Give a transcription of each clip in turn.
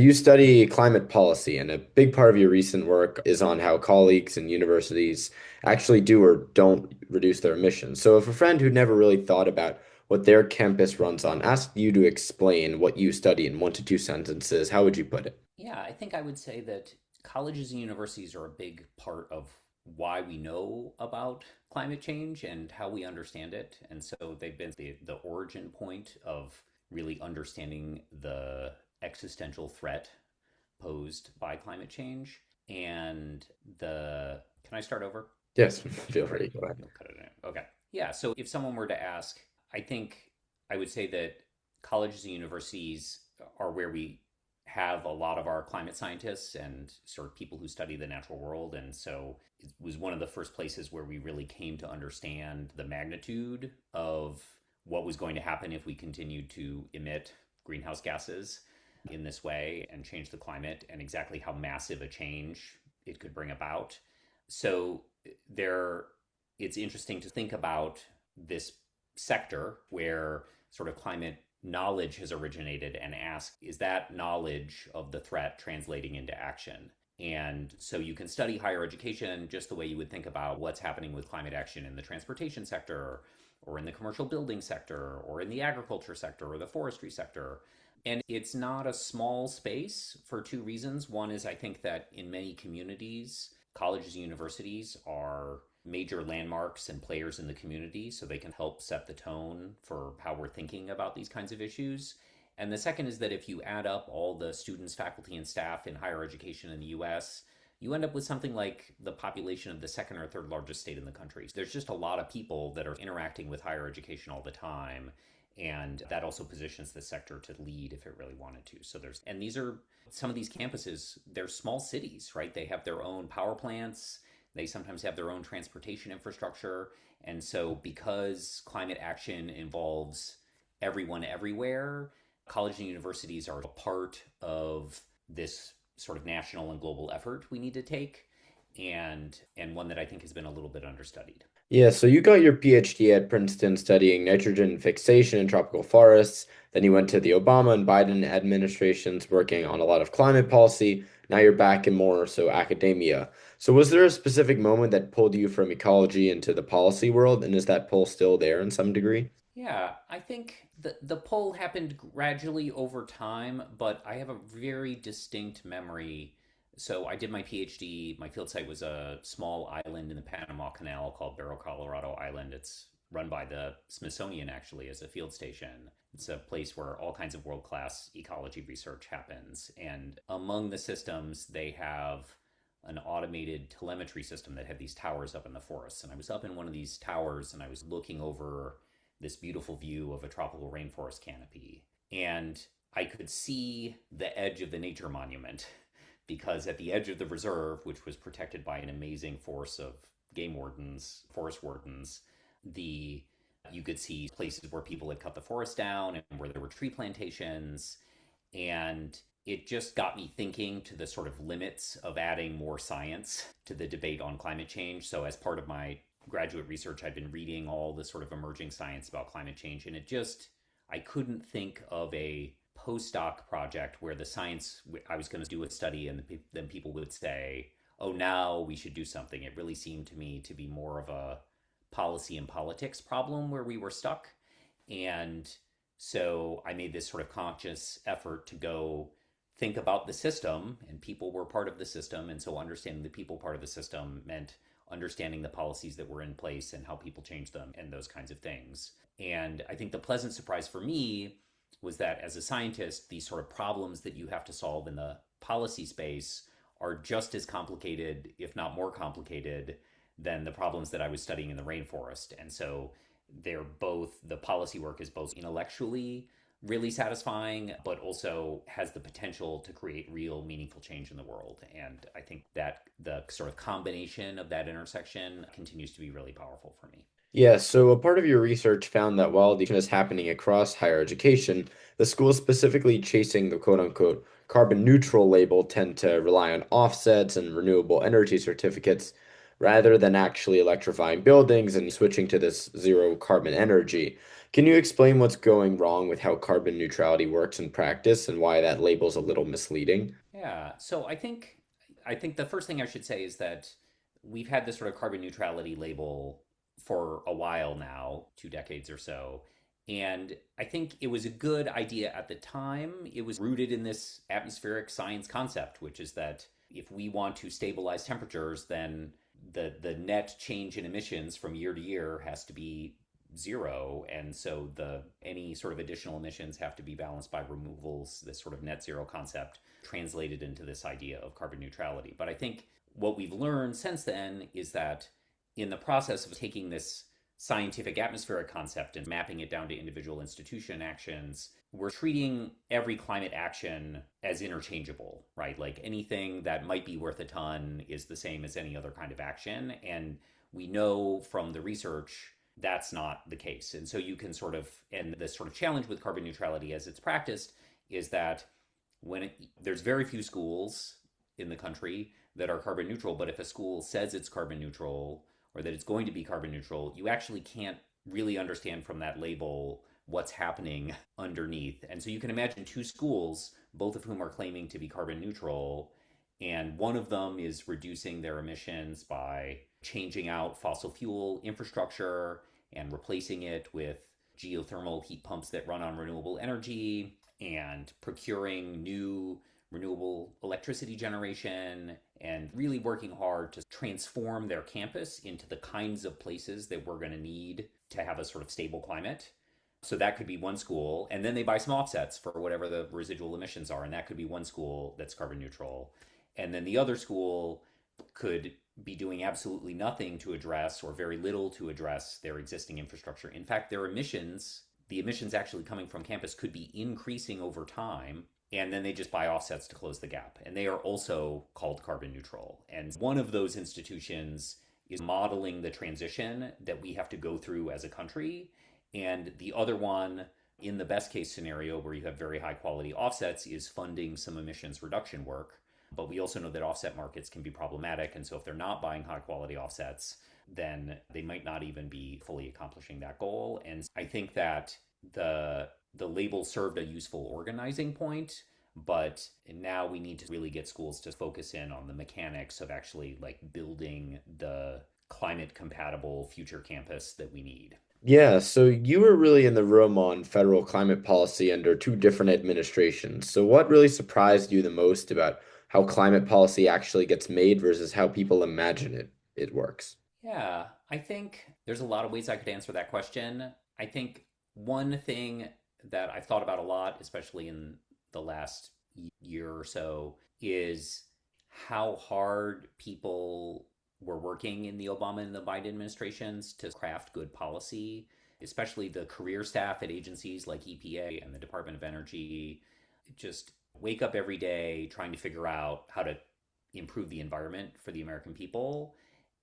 You study climate policy, and a big part of your recent work is on how colleagues and universities actually do or don't reduce their emissions. So, if a friend who never really thought about what their campus runs on asked you to explain what you study in 1 to 2 sentences, how would you put it? Yeah, I think I would say that colleges and universities are a big part of why we know about climate change and how we understand it. And so they've been the origin point of really understanding the existential threat posed by climate change. And can I start over? Yes, feel Or free. Go ahead. you'll cut it in. Okay. Yeah. So if someone were to ask, I think I would say that colleges and universities are where we have a lot of our climate scientists and sort of people who study the natural world. And so it was one of the first places where we really came to understand the magnitude of what was going to happen if we continued to emit greenhouse gases in this way and change the climate, and exactly how massive a change it could bring about. So there it's interesting to think about this sector where sort of climate knowledge has originated and ask, is that knowledge of the threat translating into action? And so you can study higher education just the way you would think about what's happening with climate action in the transportation sector or in the commercial building sector or in the agriculture sector or the forestry sector. And it's not a small space for two reasons. One is I think that in many communities, colleges and universities are major landmarks and players in the community, so they can help set the tone for how we're thinking about these kinds of issues. And the second is that if you add up all the students, faculty, and staff in higher education in the US, you end up with something like the population of the second or third largest state in the country. There's just a lot of people that are interacting with higher education all the time. And that also positions the sector to lead if it really wanted to. And these are some of these campuses, they're small cities, right? They have their own power plants, they sometimes have their own transportation infrastructure. And so, because climate action involves everyone everywhere, colleges and universities are a part of this sort of national and global effort we need to take, and one that I think has been a little bit understudied. Yeah, so you got your PhD at Princeton studying nitrogen fixation in tropical forests. Then you went to the Obama and Biden administrations working on a lot of climate policy. Now you're back in more so academia. So was there a specific moment that pulled you from ecology into the policy world, and is that pull still there in some degree? Yeah, I think the pull happened gradually over time, but I have a very distinct memory. So I did my PhD. My field site was a small island in the Panama Canal called Barrow, Colorado Island. It's run by the Smithsonian actually as a field station. It's a place where all kinds of world-class ecology research happens. And among the systems, they have an automated telemetry system that had these towers up in the forests. And I was up in one of these towers and I was looking over this beautiful view of a tropical rainforest canopy. And I could see the edge of the nature monument because at the edge of the reserve, which was protected by an amazing force of game wardens, forest wardens, the you could see places where people had cut the forest down and where there were tree plantations. And it just got me thinking to the sort of limits of adding more science to the debate on climate change. So, as part of my graduate research, I've been reading all the sort of emerging science about climate change, and I couldn't think of a postdoc project where the science, I was going to do a study and then people would say, oh, now we should do something. It really seemed to me to be more of a policy and politics problem where we were stuck. And so I made this sort of conscious effort to go think about the system, and people were part of the system. And so understanding the people part of the system meant understanding the policies that were in place and how people change them and those kinds of things. And I think the pleasant surprise for me was that as a scientist, these sort of problems that you have to solve in the policy space are just as complicated, if not more complicated, than the problems that I was studying in the rainforest. And so the policy work is both intellectually really satisfying, but also has the potential to create real meaningful change in the world. And I think that the sort of combination of that intersection continues to be really powerful for me. Yeah, so a part of your research found that while the is happening across higher education, the schools specifically chasing the quote-unquote carbon neutral label tend to rely on offsets and renewable energy certificates, rather than actually electrifying buildings and switching to this zero carbon energy. Can you explain what's going wrong with how carbon neutrality works in practice and why that label's a little misleading? Yeah. So I think the first thing I should say is that we've had this sort of carbon neutrality label for a while now, 2 decades or so. And I think it was a good idea at the time. It was rooted in this atmospheric science concept, which is that if we want to stabilize temperatures, then the net change in emissions from year to year has to be zero, and so the any sort of additional emissions have to be balanced by removals, this sort of net zero concept translated into this idea of carbon neutrality. But I think what we've learned since then is that in the process of taking this scientific atmospheric concept and mapping it down to individual institution actions, we're treating every climate action as interchangeable, right? Like anything that might be worth a ton is the same as any other kind of action. And we know from the research that's not the case. And so you can sort of, and the sort of challenge with carbon neutrality as it's practiced is that there's very few schools in the country that are carbon neutral, but if a school says it's carbon neutral or that it's going to be carbon neutral, you actually can't really understand from that label what's happening underneath. And so you can imagine two schools, both of whom are claiming to be carbon neutral, and one of them is reducing their emissions by changing out fossil fuel infrastructure and replacing it with geothermal heat pumps that run on renewable energy and procuring new renewable electricity generation and really working hard to transform their campus into the kinds of places that we're going to need to have a sort of stable climate. So that could be one school, and then they buy some offsets for whatever the residual emissions are, and that could be one school that's carbon neutral. And then the other school could be doing absolutely nothing to address or very little to address their existing infrastructure. In fact, the emissions actually coming from campus could be increasing over time, and then they just buy offsets to close the gap. And they are also called carbon neutral. And one of those institutions is modeling the transition that we have to go through as a country. And the other one, in the best case scenario, where you have very high quality offsets, is funding some emissions reduction work. But we also know that offset markets can be problematic. And so if they're not buying high quality offsets, then they might not even be fully accomplishing that goal. And I think that the label served a useful organizing point, but now we need to really get schools to focus in on the mechanics of actually like building the climate compatible future campus that we need. Yeah, so you were really in the room on federal climate policy under two different administrations. So what really surprised you the most about how climate policy actually gets made versus how people imagine it works? Yeah, I think there's a lot of ways I could answer that question. I think one thing that I've thought about a lot, especially in the last year or so, is how hard people were working in the Obama and the Biden administrations to craft good policy, especially the career staff at agencies like EPA and the Department of Energy. Just wake up every day trying to figure out how to improve the environment for the American people.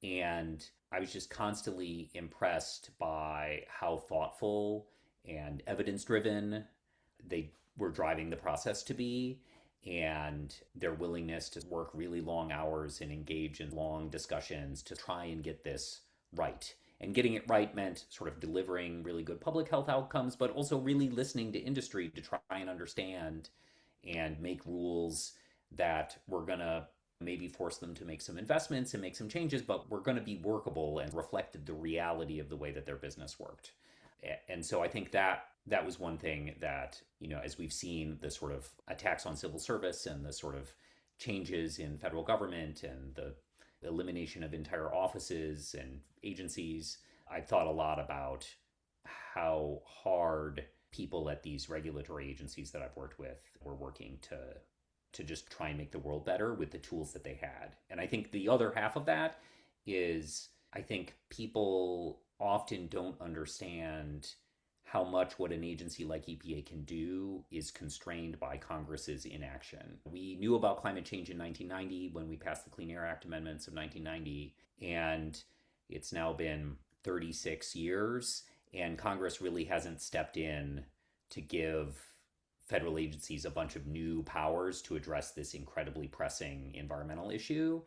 And I was just constantly impressed by how thoughtful and evidence driven they were driving the process to be, and their willingness to work really long hours and engage in long discussions to try and get this right. And getting it right meant sort of delivering really good public health outcomes, but also really listening to industry to try and understand and make rules that were going to maybe force them to make some investments and make some changes, but were going to be workable and reflected the reality of the way that their business worked. And so I think that was one thing that, as we've seen the sort of attacks on civil service and the sort of changes in federal government and the elimination of entire offices and agencies, I've thought a lot about how hard people at these regulatory agencies that I've worked with were working to just try and make the world better with the tools that they had. And I think the other half of that is I think people often don't understand how much what an agency like EPA can do is constrained by Congress's inaction. We knew about climate change in 1990 when we passed the Clean Air Act amendments of 1990, and it's now been 36 years, and Congress really hasn't stepped in to give federal agencies a bunch of new powers to address this incredibly pressing environmental issue.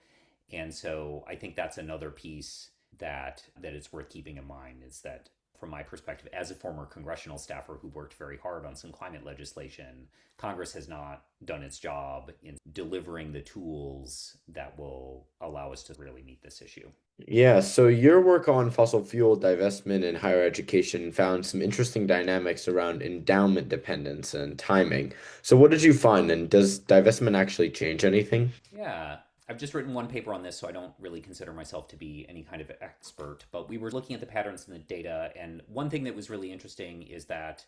And so I think that's another piece that it's worth keeping in mind is that from my perspective as a former congressional staffer who worked very hard on some climate legislation, Congress has not done its job in delivering the tools that will allow us to really meet this issue. Yeah, so your work on fossil fuel divestment in higher education found some interesting dynamics around endowment dependence and timing. So what did you find, and does divestment actually change anything? Yeah, I've just written one paper on this, so I don't really consider myself to be any kind of expert. But we were looking at the patterns in the data, and one thing that was really interesting is that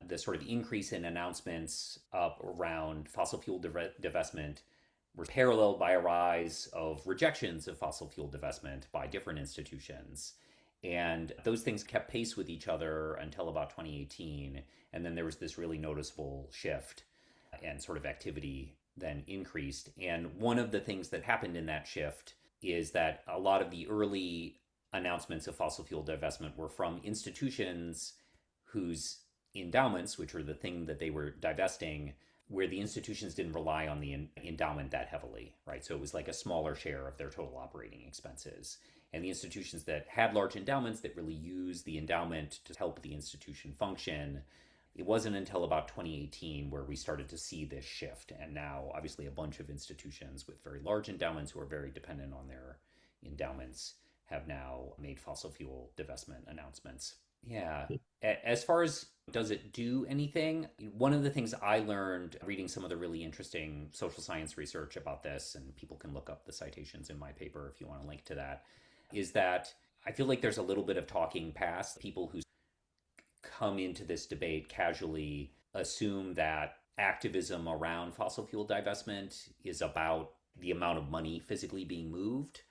the sort of increase in announcements up around fossil fuel divestment were paralleled by a rise of rejections of fossil fuel divestment by different institutions. And those things kept pace with each other until about 2018. And then there was this really noticeable shift and sort of activity then increased. And one of the things that happened in that shift is that a lot of the early announcements of fossil fuel divestment were from institutions whose endowments, which were the thing that they were divesting, where the institutions didn't rely on the endowment that heavily, right? So it was like a smaller share of their total operating expenses. And the institutions that had large endowments that really used the endowment to help the institution function, it wasn't until about 2018 where we started to see this shift. And now, obviously, a bunch of institutions with very large endowments who are very dependent on their endowments have now made fossil fuel divestment announcements. Yeah. As far as does it do anything? One of the things I learned reading some of the really interesting social science research about this, and people can look up the citations in my paper if you want to link to that, is that I feel like there's a little bit of talking past. People who come into this debate casually assume that activism around fossil fuel divestment is about the amount of money physically being moved.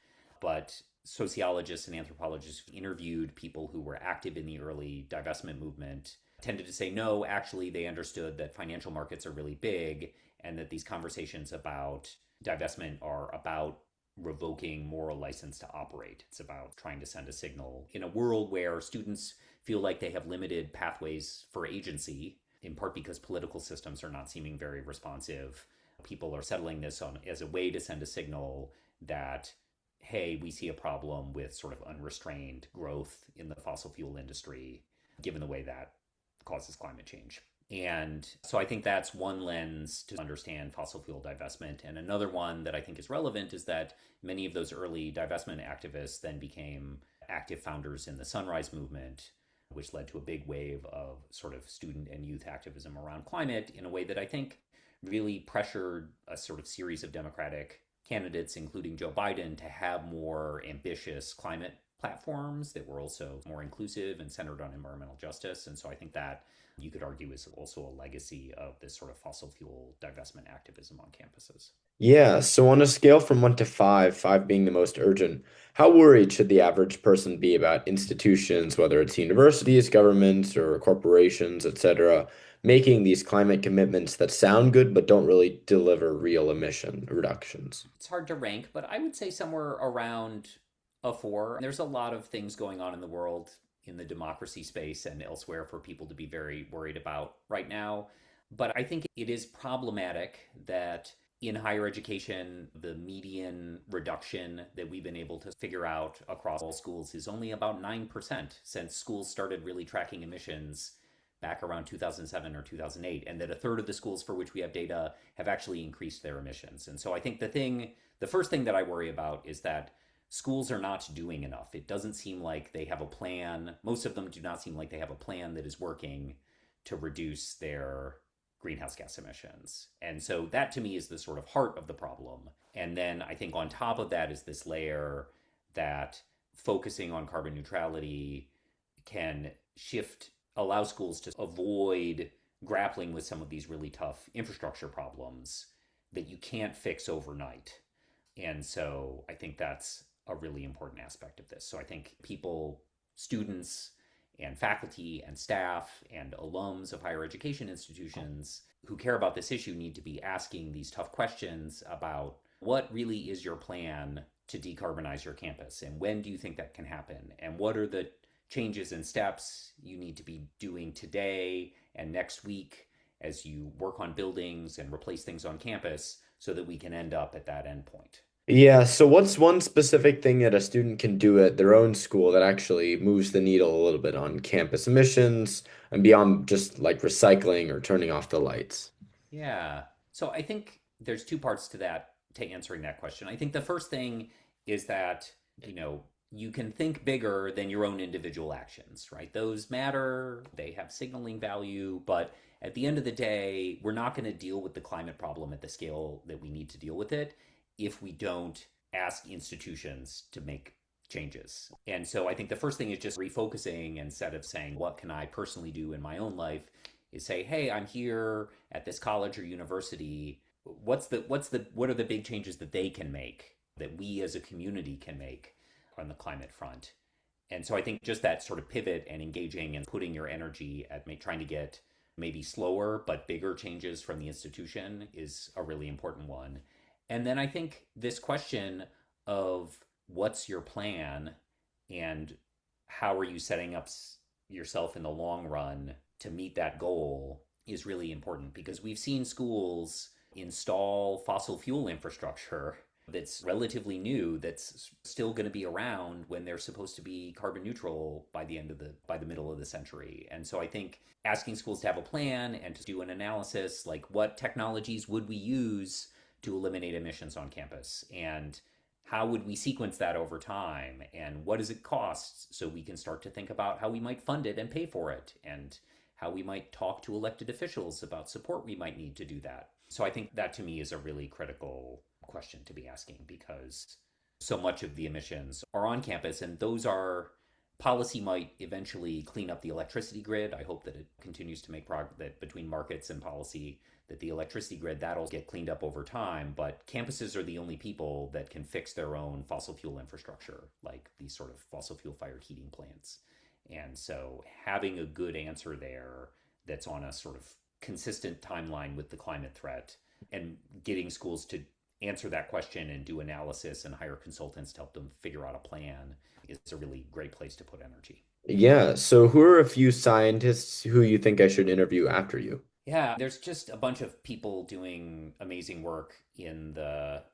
But sociologists and anthropologists who interviewed people who were active in the early divestment movement tended to say no, actually, they understood that financial markets are really big and that these conversations about divestment are about revoking moral license to operate. It's about trying to send a signal in a world where students feel like they have limited pathways for agency, in part because political systems are not seeming very responsive. People are settling this on as a way to send a signal that, hey, we see a problem with sort of unrestrained growth in the fossil fuel industry, given the way that causes climate change. And so I think that's one lens to understand fossil fuel divestment. And another one that I think is relevant is that many of those early divestment activists then became active founders in the Sunrise Movement, which led to a big wave of sort of student and youth activism around climate in a way that I think really pressured a sort of series of Democratic candidates, including Joe Biden, to have more ambitious climate platforms that were also more inclusive and centered on environmental justice. And so I think that you could argue is also a legacy of this sort of fossil fuel divestment activism on campuses. Yeah, so on a scale from 1 to 5, 5 being the most urgent, how worried should the average person be about institutions, whether it's universities, governments, or corporations, etc., making these climate commitments that sound good but don't really deliver real emission reductions? It's hard to rank, but I would say somewhere around a four. There's a lot of things going on in the world in the democracy space and elsewhere for people to be very worried about right now. But I think it is problematic that in higher education, the median reduction that we've been able to figure out across all schools is only about 9% since schools started really tracking emissions back around 2007 or 2008, and that a third of the schools for which we have data have actually increased their emissions. And so I think the first thing that I worry about is that schools are not doing enough. It doesn't seem like they have a plan. Most of them do not seem like they have a plan that is working to reduce their greenhouse gas emissions. And so that to me is the sort of heart of the problem. And then I think on top of that is this layer that focusing on carbon neutrality can allow schools to avoid grappling with some of these really tough infrastructure problems that you can't fix overnight. And so I think that's a really important aspect of this. So I think people, students, and faculty and staff and alums of higher education institutions who care about this issue need to be asking these tough questions about what really is your plan to decarbonize your campus and when do you think that can happen and what are the changes and steps you need to be doing today and next week as you work on buildings and replace things on campus so that we can end up at that endpoint. Yeah, so what's one specific thing that a student can do at their own school that actually moves the needle a little bit on campus emissions and beyond just like recycling or turning off the lights? Yeah. So I think there's two parts to that, to answering that question. I think the first thing is that, you can think bigger than your own individual actions, right? Those matter, they have signaling value, but at the end of the day, we're not going to deal with the climate problem at the scale that we need to deal with it if we don't ask institutions to make changes. And so I think the first thing is just refocusing instead of saying, what can I personally do in my own life? Is say, hey, I'm here at this college or university. What are the big changes that they can make, that we as a community can make on the climate front? And so I think just that sort of pivot and engaging and putting your energy at trying to get maybe slower but bigger changes from the institution is a really important one. And then I think this question of what's your plan and how are you setting up yourself in the long run to meet that goal is really important, because we've seen schools install fossil fuel infrastructure that's relatively new, that's still going to be around when they're supposed to be carbon neutral by the middle of the century. And so I think asking schools to have a plan and to do an analysis, like what technologies would we use to eliminate emissions on campus, and how would we sequence that over time, and what does it cost, so we can start to think about how we might fund it and pay for it, and how we might talk to elected officials about support we might need to do that. So I think that to me is a really critical question to be asking, because so much of the emissions are on campus, and those are policy might eventually clean up the electricity grid. I hope that it continues to make progress, that between markets and policy, that the electricity grid, that'll get cleaned up over time. But campuses are the only people that can fix their own fossil fuel infrastructure, like these sort of fossil fuel fired heating plants. And so having a good answer there that's on a sort of consistent timeline with the climate threat, and getting schools to answer that question and do analysis and hire consultants to help them figure out a plan is a really great place to put energy. Yeah, so who are a few scientists who you think I should interview after you? Yeah, there's just a bunch of people doing amazing work in the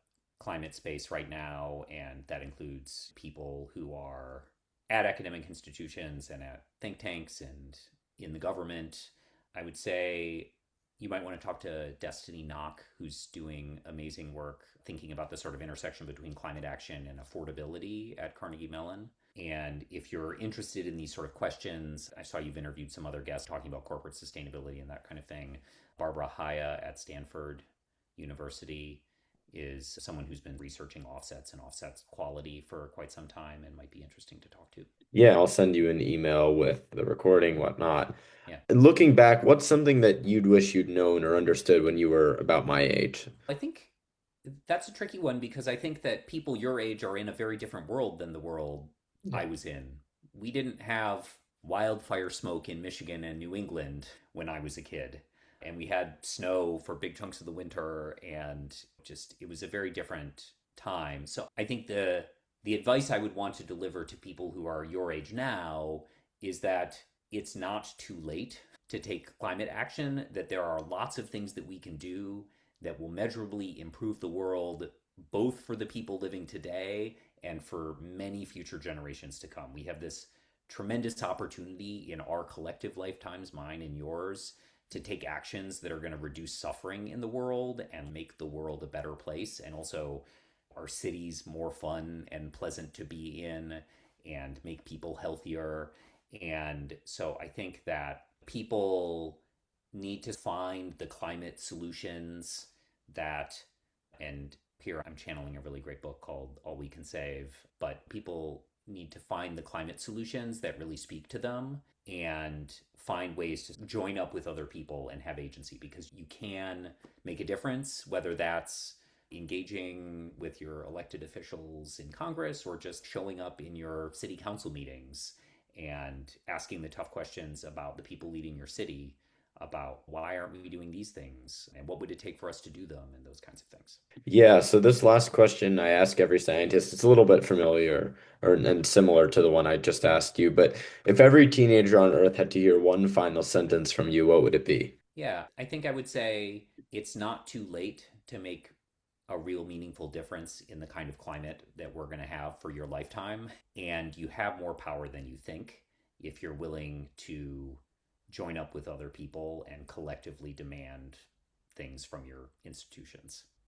climate space right now, and that includes people who are at academic institutions and at think tanks and in the government. I would say you might want to talk to Destiny Knock, who's doing amazing work thinking about the sort of intersection between climate action and affordability at Carnegie Mellon. And if you're interested in these sort of questions, I saw you've interviewed some other guests talking about corporate sustainability and that kind of thing. Barbara Haya at Stanford University is someone who's been researching offsets and offsets quality for quite some time and might be interesting to talk to. Yeah, I'll send you an email with the recording, whatnot. Yeah. Looking back, what's something that you'd wish you'd known or understood when you were about my age? I think that's a tricky one, because I think that people your age are in a very different world than the world I was in. We didn't have wildfire smoke in Michigan and New England when I was a kid. And we had snow for big chunks of the winter, and just it was a very different time. So I think the advice I would want to deliver to people who are your age now is that it's not too late to take climate action, that there are lots of things that we can do that will measurably improve the world, both for the people living today and for many future generations to come. We have this tremendous opportunity in our collective lifetimes, mine and yours, to take actions that are going to reduce suffering in the world and make the world a better place, and also our cities more fun and pleasant to be in, and make people healthier. And so I think that people need to find the climate solutions that, and here I'm channeling a really great book called All We Can Save, but people need to find the climate solutions that really speak to them, and find ways to join up with other people and have agency, because you can make a difference, whether that's engaging with your elected officials in Congress or just showing up in your city council meetings and asking the tough questions about the people leading your city, about why aren't we doing these things and what would it take for us to do them, and those kinds of things. Yeah, so this last question I ask every scientist, it's a little bit familiar or and similar to the one I just asked you, but if every teenager on Earth had to hear one final sentence from you, what would it be? Yeah, I think I would say it's not too late to make a real meaningful difference in the kind of climate that we're going to have for your lifetime. And you have more power than you think if you're willing to join up with other people and collectively demand things from your institutions.